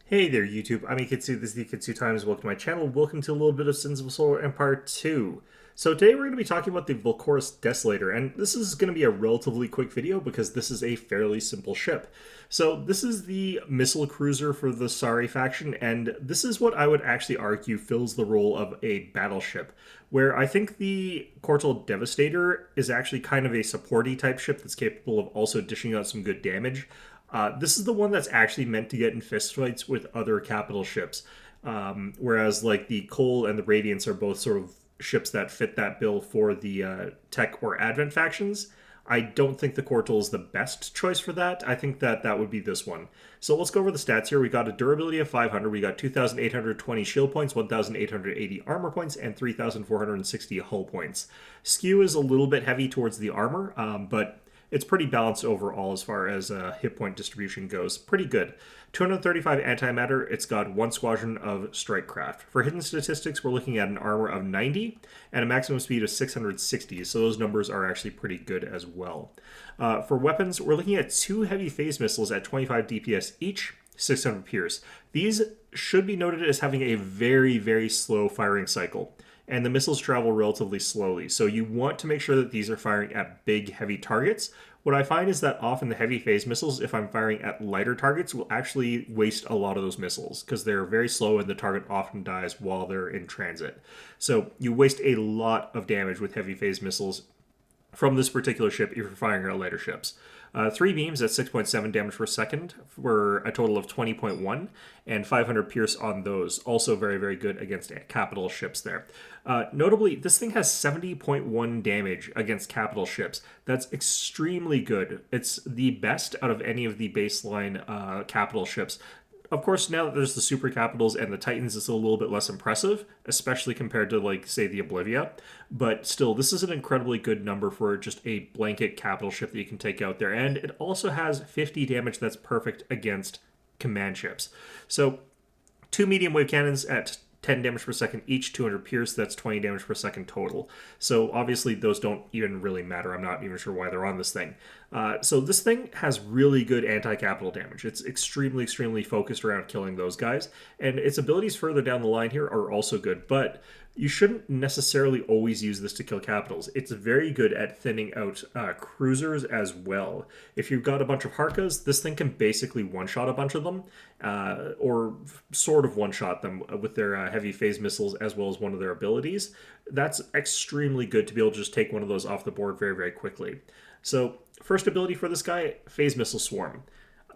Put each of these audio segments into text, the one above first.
Hey there, YouTube. I'm Ikitsu. This is the Ikitsu Times. Welcome to my channel. Welcome to a little bit of Sins of Solar Empire 2. So today we're going to be talking about the Vulkoras Desolator, and this is going to be a relatively quick video because this is a fairly simple ship. So this is the missile cruiser for the Sari faction, and this is what I would actually argue fills the role of a battleship, where I think the Cortal Devastator is actually kind of a supporty type ship that's capable of also dishing out some good damage. This is the one that's actually meant to get in fistfights with other capital ships, whereas like the Cole and the Radiance are both sort of ships that fit that bill for the Tech or Advent factions. I don't think the Cortal is the best choice for that. I think that that would be this one. So let's go over the stats here. We got a durability of 500. We got 2,820 shield points, 1,880 armor points, and 3,460 hull points. Skew is a little bit heavy towards the armor, but it's pretty balanced overall as far as hit point distribution goes. Pretty good. 235 antimatter. It's got one squadron of strike craft. For hidden statistics, we're looking at an armor of 90 and a maximum speed of 660. So those numbers are actually pretty good as well. For weapons, we're looking at two heavy phase missiles at 25 DPS each, 600 pierce. These should be noted as having a very, very slow firing cycle, and the missiles travel relatively slowly. So you want to make sure that these are firing at big, heavy targets. What I find is that often the heavy phase missiles, if I'm firing at lighter targets, will actually waste a lot of those missiles because they're very slow and the target often dies while they're in transit. So you waste a lot of damage with heavy phase missiles from this particular ship if you're firing at lighter ships. Three beams at 6.7 damage per second for a total of 20.1, and 500 pierce on those. Also very, very good against capital ships there. Notably, this thing has 70.1 damage against capital ships. That's extremely good. It's the best out of any of the baseline capital ships. Of course, now that there's the super capitals and the titans, it's a little bit less impressive, especially compared to, like, say, the Oblivia. But still, this is an incredibly good number for just a blanket capital ship that you can take out there. And it also has 50 damage that's perfect against command ships. So, two medium wave cannons at 10 damage per second each, 200 pierce, that's 20 damage per second total. So obviously those don't even really matter. I'm not even sure why they're on this thing. So this thing has really good anti-capital damage. It's extremely, extremely focused around killing those guys. And its abilities further down the line here are also good, but you shouldn't necessarily always use this to kill capitals. It's very good at thinning out cruisers as well. If you've got a bunch of Harkas, this thing can basically one-shot a bunch of them, or sort of one-shot them with their heavy phase missiles as well as one of their abilities. That's extremely good to be able to just take one of those off the board very, very quickly. So, first ability for this guy, Phase Missile Swarm.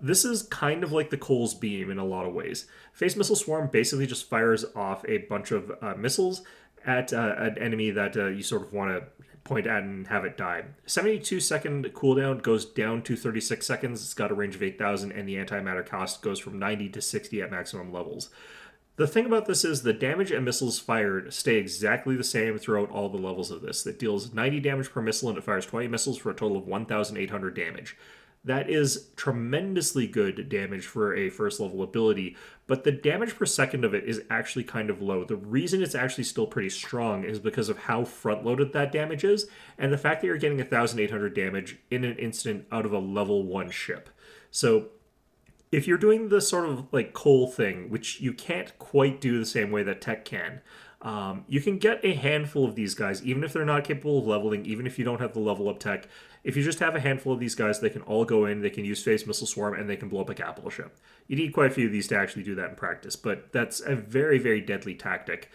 This is kind of like the Cole's Beam in a lot of ways. Phase Missile Swarm basically just fires off a bunch of missiles at an enemy that you sort of want to point at and have it die. 72-second cooldown goes down to 36 seconds. It's got a range of 8,000, and the antimatter cost goes from 90 to 60 at maximum levels. The thing about this is the damage and missiles fired stay exactly the same throughout all the levels of this. It deals 90 damage per missile and it fires 20 missiles for a total of 1,800 damage. That is tremendously good damage for a first level ability, but the damage per second of it is actually kind of low. The reason it's actually still pretty strong is because of how front loaded that damage is, and the fact that you're getting 1,800 damage in an instant out of a level 1 ship. So if you're doing the sort of like Cole thing, which you can't quite do the same way that Tech can, you can get a handful of these guys, even if they're not capable of leveling, even if you don't have the level up Tech. If you just have a handful of these guys, they can all go in, they can use Phase Missile Swarm, and they can blow up a capital ship. You need quite a few of these to actually do that in practice, but that's a very, very deadly tactic.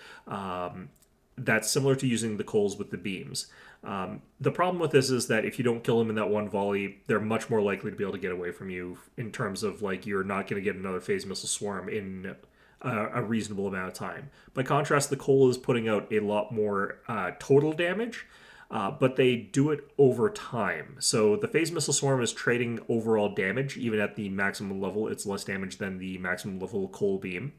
That's similar to using the Coles with the beams. The problem with this is that if you don't kill them in that one volley, they're much more likely to be able to get away from you in terms of, like, you're not going to get another Phase Missile Swarm in a reasonable amount of time. By contrast, the Cole is putting out a lot more total damage, but they do it over time. So the Phase Missile Swarm is trading overall damage. Even at the maximum level, it's less damage than the maximum level Cole Beam.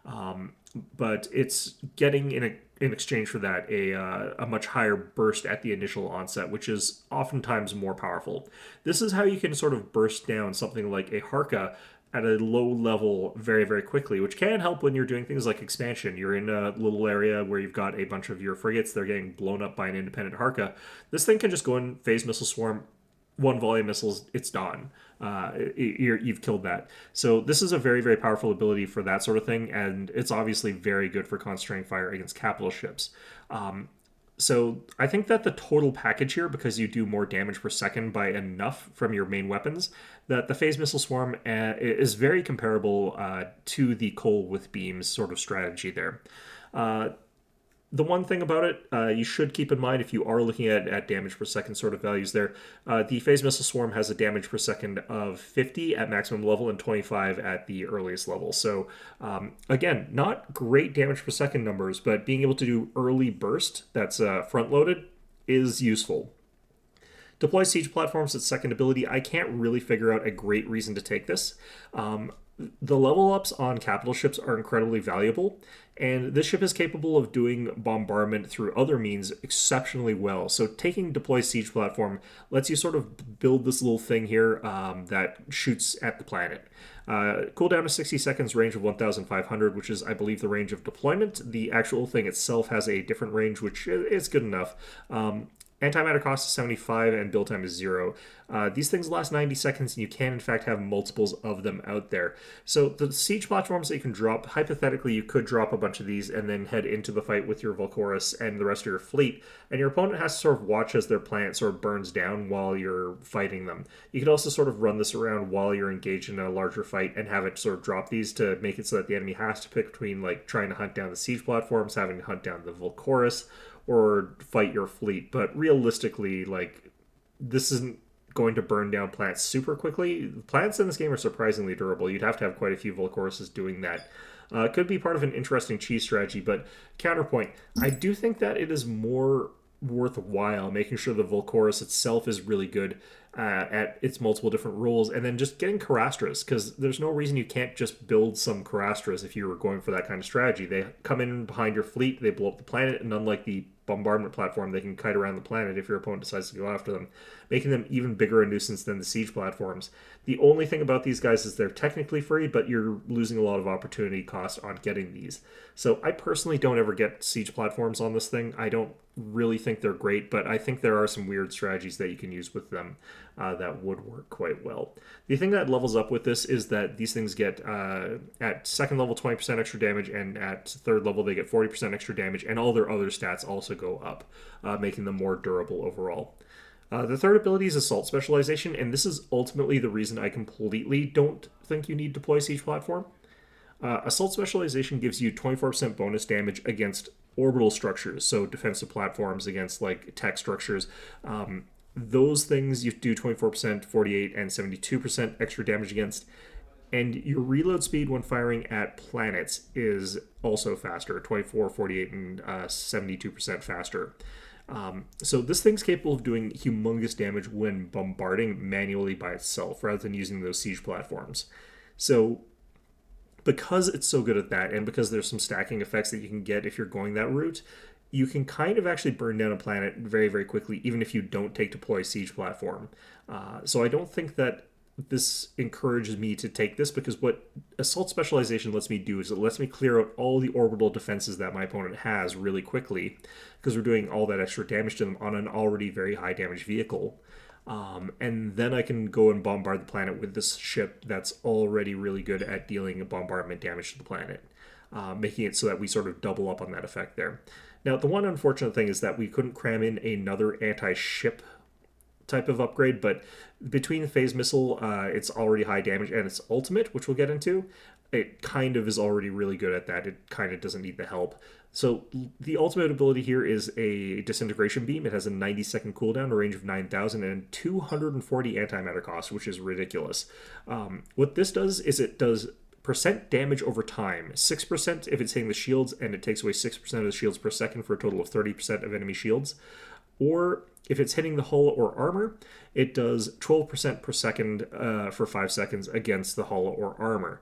But it's getting, in exchange for that, a much higher burst at the initial onset, which is oftentimes more powerful. This is how you can sort of burst down something like a Harka at a low level very, very quickly, which can help when you're doing things like expansion. You're in a little area where you've got a bunch of your frigates, they're getting blown up by an independent Harka. This thing can just go in, Phase Missile Swarm, one volley of missiles, it's done. you've killed that. So this is a very, very powerful ability for that sort of thing, and it's obviously very good for concentrating fire against capital ships. So I think that the total package here, because you do more damage per second by enough from your main weapons, that the Phase Missile Swarm is very comparable to the Coal with Beams sort of strategy there. The one thing about it, you should keep in mind if you are looking at damage per second sort of values there, the Phase Missile Swarm has a damage per second of 50 at maximum level and 25 at the earliest level. So again, not great damage per second numbers, but being able to do early burst that's front-loaded is useful. Deploy siege platforms at second ability. I can't really figure out a great reason to take this. The level ups on capital ships are incredibly valuable, and this ship is capable of doing bombardment through other means exceptionally well. So taking deploy siege platform lets you sort of build this little thing here that shoots at the planet. Cooldown is 60 seconds, range of 1,500, which is, I believe, the range of deployment. The actual thing itself has a different range, which is good enough. Antimatter cost is 75 and build time is 0. These things last 90 seconds, and you can, in fact, have multiples of them out there. So the siege platforms that you can drop, hypothetically, you could drop a bunch of these and then head into the fight with your Vulkoras and the rest of your fleet, and your opponent has to sort of watch as their planet sort of burns down while you're fighting them. You could also sort of run this around while you're engaged in a larger fight and have it sort of drop these to make it so that the enemy has to pick between, like, trying to hunt down the siege platforms, having to hunt down the Vulkoras, or fight your fleet. But realistically, like, this isn't going to burn down planets super quickly. Planets in this game are surprisingly durable. You'd have to have quite a few Vulkorases doing that. Could be part of an interesting cheese strategy, but counterpoint, I do think that it is more worthwhile making sure the Vulkoras itself is really good at its multiple different roles, and then just getting Carastras, because there's no reason you can't just build some Carastras if you were going for that kind of strategy. They come in behind your fleet, they blow up the planet, and unlike the bombardment platform, they can kite around the planet if your opponent decides to go after them, making them even bigger a nuisance than the siege platforms. The only thing about these guys is they're technically free, but you're losing a lot of opportunity cost on getting these. So I personally don't ever get siege platforms on this thing. I don't really think they're great, but I think there are some weird strategies that you can use with them that would work quite well. The thing that levels up with this is that these things get, at second level, 20% extra damage, and at third level, they get 40% extra damage, and all their other stats also go up, making them more durable overall. The third ability is Assault Specialization, and this is ultimately the reason I completely don't think you need Deploy Siege Platform. Assault Specialization gives you 24% bonus damage against orbital structures, so defensive platforms against, like, tech structures. Those things you do 24%, 48%, and 72% extra damage against. And your reload speed when firing at planets is also faster, 24%, 48%, and 72% faster. So this thing's capable of doing humongous damage when bombarding manually by itself, rather than using those siege platforms. So because it's so good at that, and because there's some stacking effects that you can get if you're going that route, you can kind of actually burn down a planet very, very quickly, even if you don't take deploy siege platform. So I don't think that this encourages me to take this, because what Assault Specialization lets me do is it lets me clear out all the orbital defenses that my opponent has really quickly, because we're doing all that extra damage to them on an already very high damage vehicle. And then I can go and bombard the planet with this ship that's already really good at dealing bombardment damage to the planet, making it so that we sort of double up on that effect there. Now, the one unfortunate thing is that we couldn't cram in another anti-ship type of upgrade, but between the phase missile, it's already high damage, and its ultimate, which we'll get into, it kind of is already really good at that. It kind of doesn't need the help. So the ultimate ability here is a disintegration beam. It has a 90-second cooldown, a range of 9,000, and 240 antimatter cost, which is ridiculous. What this does is it does percent damage over time. 6% if it's hitting the shields, and it takes away 6% of the shields per second for a total of 30% of enemy shields. Or if it's hitting the hull or armor, it does 12% per second for 5 seconds against the hull or armor.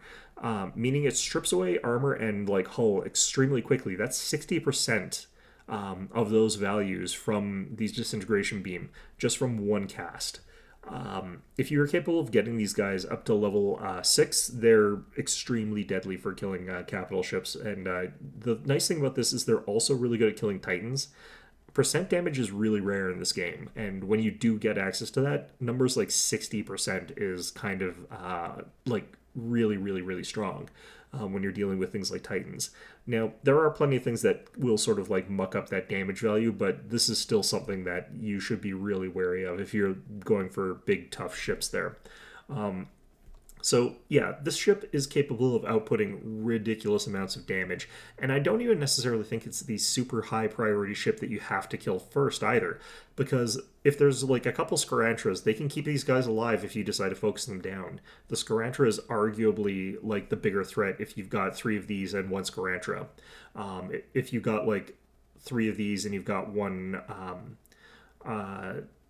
Meaning it strips away armor and, like, hull extremely quickly. That's 60% of those values from these disintegration beam, just from one cast. If you're capable of getting these guys up to level 6, they're extremely deadly for killing capital ships. And the nice thing about this is they're also really good at killing Titans. percent damage is really rare in this game, and when you do get access to that, numbers like 60% is kind of like really, really, really strong when you're dealing with things like Titans. Now, there are plenty of things that will sort of like muck up that damage value, but this is still something that you should be really wary of if you're going for big, tough ships there. So yeah, this ship is capable of outputting ridiculous amounts of damage, and I don't even necessarily think it's the super high priority ship that you have to kill first either, because if there's like a couple Scarantras, they can keep these guys alive if you decide to focus them down. The Scarantra is arguably like the bigger threat if you've got 3 of these and 1 Scarantra. If you got like 3 of these and you've got one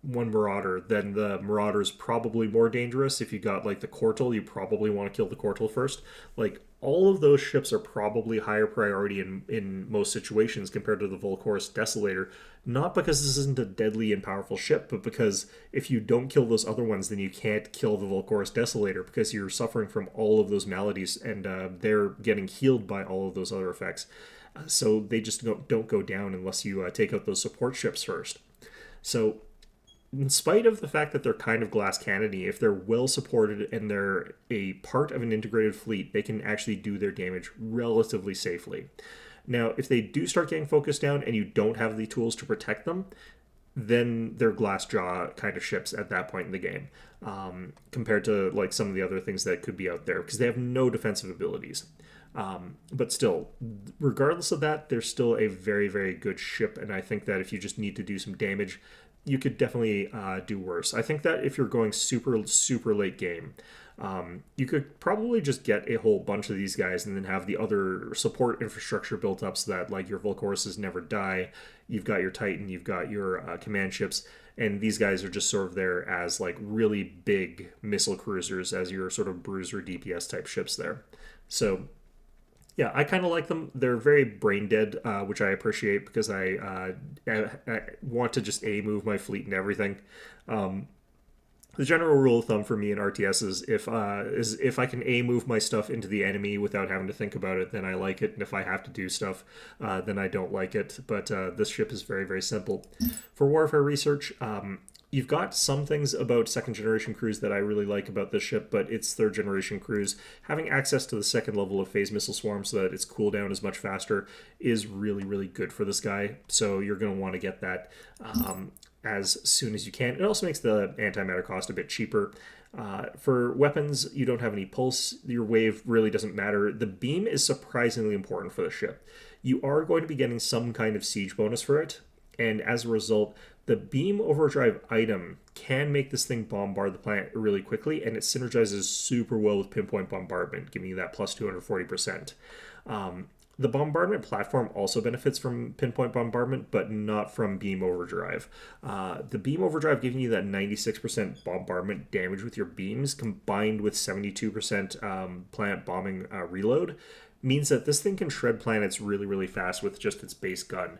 Marauder, then the Marauder's probably more dangerous. If you got like the Cortal, you probably want to kill the Cortal first. Like all of those ships are probably higher priority in most situations compared to the Vulkoras Desolator. Not because this isn't a deadly and powerful ship, but because if you don't kill those other ones, then you can't kill the Vulkoras Desolator because you're suffering from all of those maladies, and they're getting healed by all of those other effects. So they just don't go down unless you take out those support ships first. So in spite of the fact that they're kind of glass cannony, if they're well supported and they're a part of an integrated fleet, they can actually do their damage relatively safely. Now, if they do start getting focused down and you don't have the tools to protect them, then they're glass jaw kind of ships at that point in the game, compared to like some of the other things that could be out there, because they have no defensive abilities. But still, regardless of that, they're still a very, very good ship, and I think that if you just need to do some damage, you could definitely do worse. I think that if you're going super, super late game, you could probably just get a whole bunch of these guys and then have the other support infrastructure built up so that like your Vulkorases never die. You've got your Titan, you've got your command ships, and these guys are just sort of there as like really big missile cruisers, as your sort of bruiser DPS type ships there. So yeah, I kind of like them. They're very brain dead, which I appreciate because I want to just move my fleet and everything. The general rule of thumb for me in RTS is if I can move my stuff into the enemy without having to think about it, then I like it, and if I have to do stuff, then I don't like it. But this ship is very, very simple. For warfare research, you've got some things about second generation crews that I really like about this ship, but it's third generation crews. Having access to the second level of phase missile swarm so that its cooldown is much faster is really, really good for this guy. So you're going to want to get that as soon as you can. It also makes the antimatter cost a bit cheaper. For weapons, you don't have any pulse. Your wave really doesn't matter. The beam is surprisingly important for the ship. You are going to be getting some kind of siege bonus for it, and as a result, the beam overdrive item can make this thing bombard the planet really quickly, and it synergizes super well with pinpoint bombardment, giving you that plus 240%. The bombardment platform also benefits from pinpoint bombardment, but not from beam overdrive. The beam overdrive giving you that 96% bombardment damage with your beams, combined with 72% planet bombing reload, means that this thing can shred planets really, really fast with just its base gun.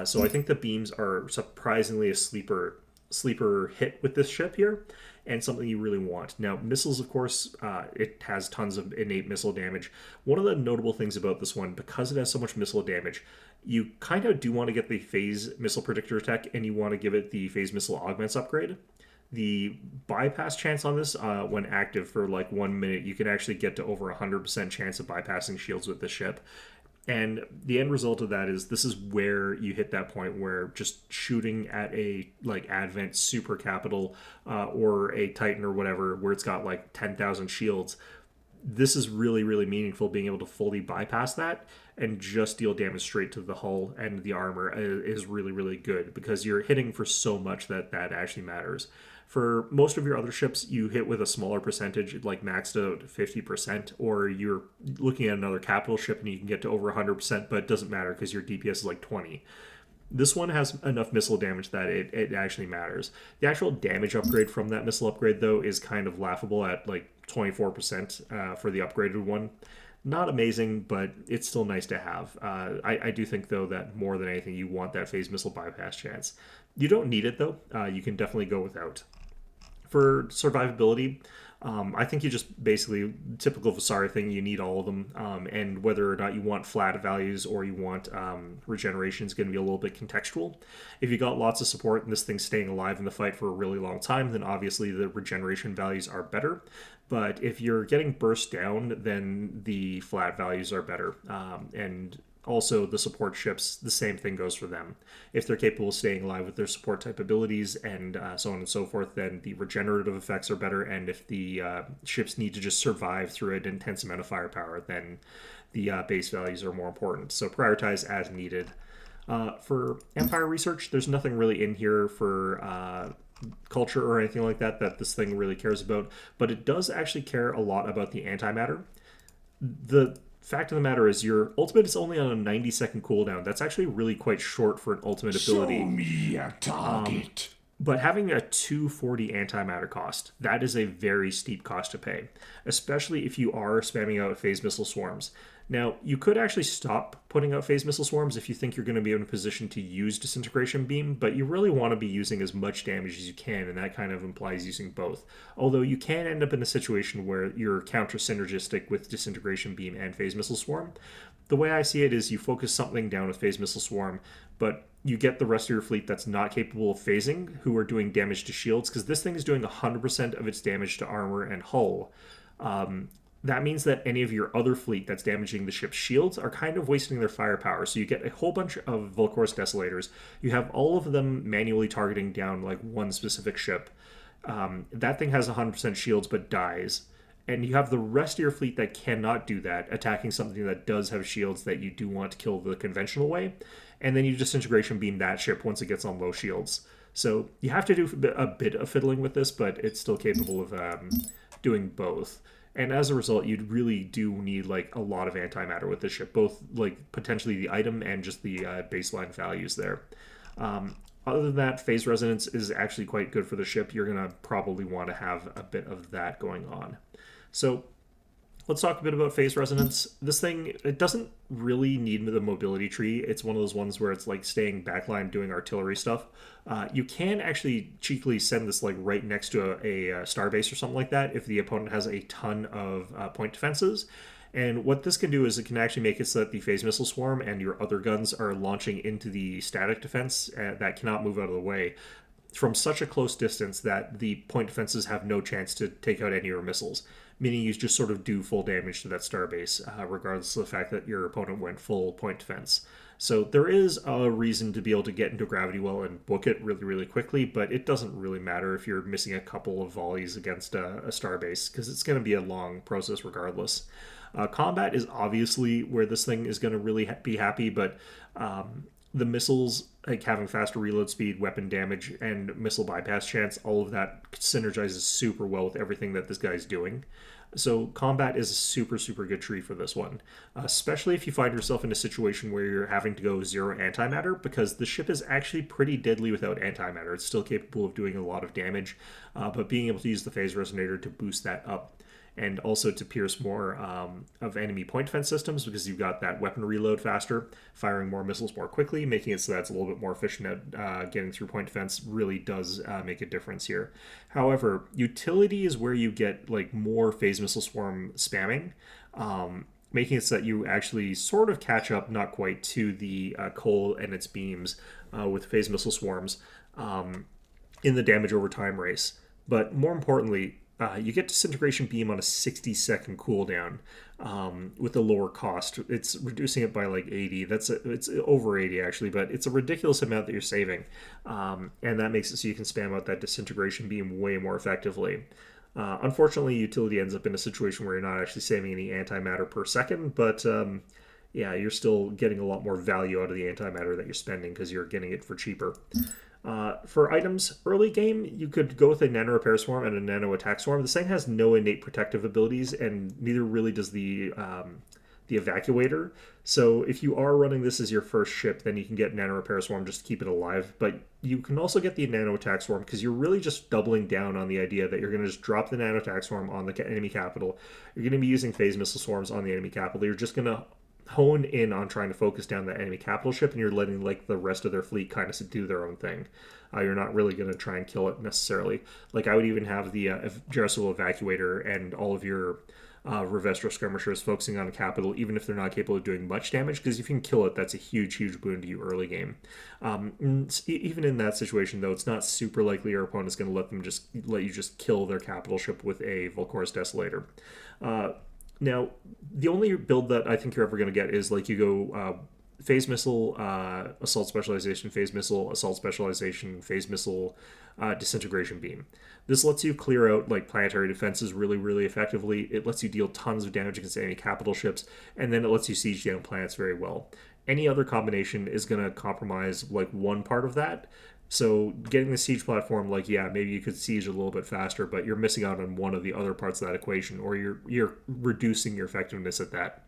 So I think the beams are surprisingly a sleeper hit with this ship here, and something you really want. Now, missiles, of course, it has tons of innate missile damage. One of the notable things about this one, because it has so much missile damage, you kind of do want to get the phase missile predictor tech, and you want to give it the phase missile augments upgrade. The bypass chance on this, when active for like 1 minute, you can actually get to over 100% chance of bypassing shields with the ship. And the end result of that is this is where you hit that point where just shooting at a like Advent Super Capital or a Titan or whatever, where it's got like 10,000 shields, this is really, really meaningful. Being able to fully bypass that and just deal damage straight to the hull and the armor is really, really good, because you're hitting for so much that actually matters. For most of your other ships, you hit with a smaller percentage, like maxed out 50%, or you're looking at another capital ship and you can get to over 100%, but it doesn't matter because your DPS is like 20. This one has enough missile damage that it actually matters. The actual damage upgrade from that missile upgrade, though, is kind of laughable at like 24% for the upgraded one. Not amazing, but it's still nice to have. I do think, though, that more than anything, you want that phase missile bypass chance. You don't need it, though. You can definitely go without. For survivability, I think you just basically, typical Vasari thing, you need all of them. And whether or not you want flat values or you want regeneration is going to be a little bit contextual. If you got lots of support and this thing's staying alive in the fight for a really long time, then obviously the regeneration values are better. But if you're getting burst down, then the flat values are better. And also the support ships, the same thing goes for them. If they're capable of staying alive with their support type abilities and so on and so forth, then the regenerative effects are better. And if the ships need to just survive through an intense amount of firepower, then the base values are more important. So prioritize as needed. For Empire research, there's nothing really in here for culture or anything like that that this thing really cares about, but it does actually care a lot about the antimatter. The fact of the matter is your ultimate is only on a 90-second cooldown. That's actually really quite short for an ultimate ability. Show me a target. But having a 240 antimatter cost, that is a very steep cost to pay, especially if you are spamming out phase missile swarms. Now, you could actually stop putting out phase missile swarms if you think you're going to be in a position to use disintegration beam, but you really want to be using as much damage as you can, and that kind of implies using both. Although you can end up in a situation where you're counter synergistic with disintegration beam and phase missile swarm. The way I see it is you focus something down with phase missile swarm, but you get the rest of your fleet that's not capable of phasing, who are doing damage to shields, because this thing is doing 100% of its damage to armor and hull. That means that any of your other fleet that's damaging the ship's shields are kind of wasting their firepower. So you get a whole bunch of Vulkoras Desolators. You have all of them manually targeting down like one specific ship. That thing has 100% shields but dies. And you have the rest of your fleet that cannot do that, attacking something that does have shields that you do want to kill the conventional way. And then you disintegration beam that ship once it gets on low shields. So you have to do a bit of fiddling with this, but it's still capable of doing both. And as a result, you really do need like a lot of antimatter with this ship, both like potentially the item and just the baseline values there. Other than that, phase resonance is actually quite good for the ship. You're going to probably want to have a bit of that going on. So let's talk a bit about phase resonance. This thing, it doesn't really need the mobility tree. It's one of those ones where it's like staying backline doing artillery stuff. You can actually cheekily send this like right next to a starbase or something like that if the opponent has a ton of point defenses. And what this can do is it can actually make it so that the phase missile swarm and your other guns are launching into the static defense that cannot move out of the way from such a close distance that the point defenses have no chance to take out any of your missiles, meaning you just sort of do full damage to that starbase, regardless of the fact that your opponent went full point defense. So there is a reason to be able to get into gravity well and book it really, really quickly, but it doesn't really matter if you're missing a couple of volleys against a starbase, because it's going to be a long process regardless. Combat is obviously where this thing is going to really be happy, but the missiles, like having faster reload speed, weapon damage, and missile bypass chance, all of that synergizes super well with everything that this guy's doing. So combat is a super, super good tree for this one, especially if you find yourself in a situation where you're having to go zero antimatter, because the ship is actually pretty deadly without antimatter. It's still capable of doing a lot of damage, but being able to use the phase resonator to boost that up, and also to pierce more of enemy point defense systems, because you've got that weapon reload faster, firing more missiles more quickly, making it so that's a little bit more efficient at getting through point defense really does make a difference here. However, utility is where you get like more phase missile swarm spamming, making it so that you actually sort of catch up, not quite, to the coal and its beams with phase missile swarms in the damage over time race. But more importantly, you get disintegration beam on a 60-second cooldown with a lower cost. It's reducing it by like 80. It's over 80 actually, but it's a ridiculous amount that you're saving, and that makes it so you can spam out that disintegration beam way more effectively. Unfortunately, utility ends up in a situation where you're not actually saving any antimatter per second, but yeah, you're still getting a lot more value out of the antimatter that you're spending because you're getting it for cheaper. For items, early game, you could go with a nano repair swarm and a nano attack swarm. This thing has no innate protective abilities, and neither really does the evacuator. So if you are running this as your first ship, then you can get nano repair swarm just to keep it alive. But you can also get the nano attack swarm because you're really just doubling down on the idea that you're going to just drop the nano attack swarm on the enemy capital. You're going to be using phase missile swarms on the enemy capital. You're just going to hone in on trying to focus down that enemy capital ship, and you're letting like the rest of their fleet kind of do their own thing. You're not really going to try and kill it necessarily. Like I would even have the Jerasul Evacuator and all of your Revestro skirmishers focusing on a capital, even if they're not capable of doing much damage, because if you can kill it, that's a huge, huge boon to you early game. Even in that situation, though, it's not super likely your opponent's going to let you just kill their capital ship with a Vulkoras Desolator. Now, the only build that I think you're ever going to get is like you go phase missile, assault specialization, phase missile, assault specialization, phase missile, disintegration beam. This lets you clear out like planetary defenses really, really effectively. It lets you deal tons of damage against any capital ships, and then it lets you siege down planets very well. Any other combination is going to compromise like one part of that. So getting the siege platform, like yeah, maybe you could siege a little bit faster, but you're missing out on one of the other parts of that equation, or you're reducing your effectiveness at that.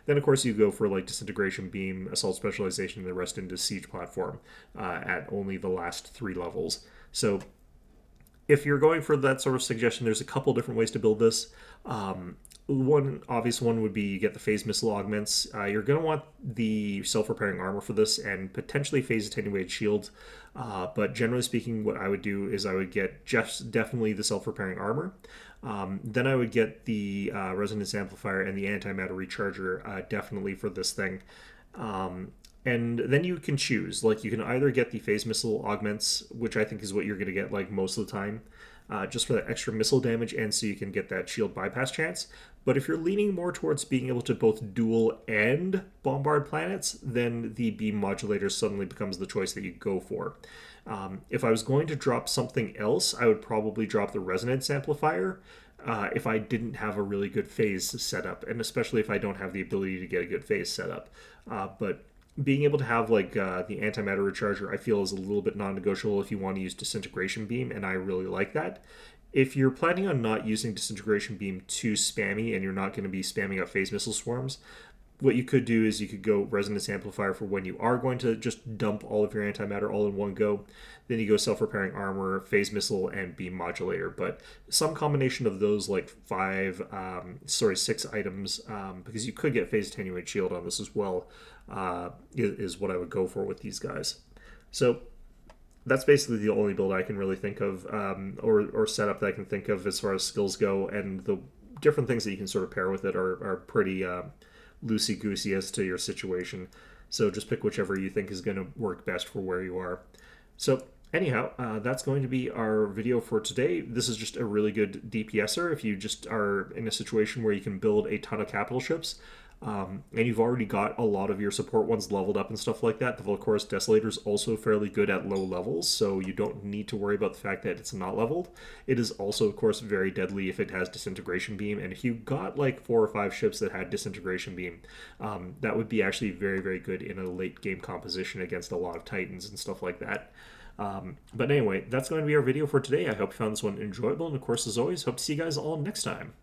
Then, of course, you go for like disintegration beam, assault specialization, and the rest into siege platform at only the last 3 levels. So, if you're going for that sort of suggestion, there's a couple different ways to build this. One obvious one would be you get the phase missile augments. You're going to want the self-repairing armor for this and potentially phase attenuated shield. But generally speaking, what I would do is I would get just definitely the self-repairing armor. Then I would get the resonance amplifier and the antimatter recharger definitely for this thing. And then you can choose. Like you can either get the phase missile augments, which I think is what you're going to get like most of the time, just for that extra missile damage, and so you can get that shield bypass chance. But if you're leaning more towards being able to both duel and bombard planets, then the beam modulator suddenly becomes the choice that you go for. If I was going to drop something else, I would probably drop the resonance amplifier if I didn't have a really good phase setup, and especially if I don't have the ability to get a good phase setup. But being able to have like the antimatter recharger, I feel is a little bit non-negotiable if you want to use disintegration beam, and I really like that. If you're planning on not using disintegration beam too spammy and you're not going to be spamming out phase missile swarms, what you could do is you could go resonance amplifier for when you are going to just dump all of your antimatter all in one go. Then you go self-repairing armor, phase missile, and beam modulator. But some combination of those like 6 items, because you could get phase attenuated shield on this as well, is what I would go for with these guys. So that's basically the only build I can really think of, or setup that I can think of as far as skills go, and the different things that you can sort of pair with it are pretty loosey-goosey as to your situation. So just pick whichever you think is going to work best for where you are. So anyhow, that's going to be our video for today. This is just a really good DPSer if you just are in a situation where you can build a ton of capital ships. And you've already got a lot of your support ones leveled up and stuff like that. The Vulkoras Desolator is also fairly good at low levels, so you don't need to worry about the fact that it's not leveled. It is also, of course, very deadly if it has Disintegration Beam, and if you got like 4 or 5 ships that had Disintegration Beam, that would be actually very, very good in a late game composition against a lot of Titans and stuff like that. But anyway, that's going to be our video for today. I hope you found this one enjoyable, and of course, as always, hope to see you guys all next time.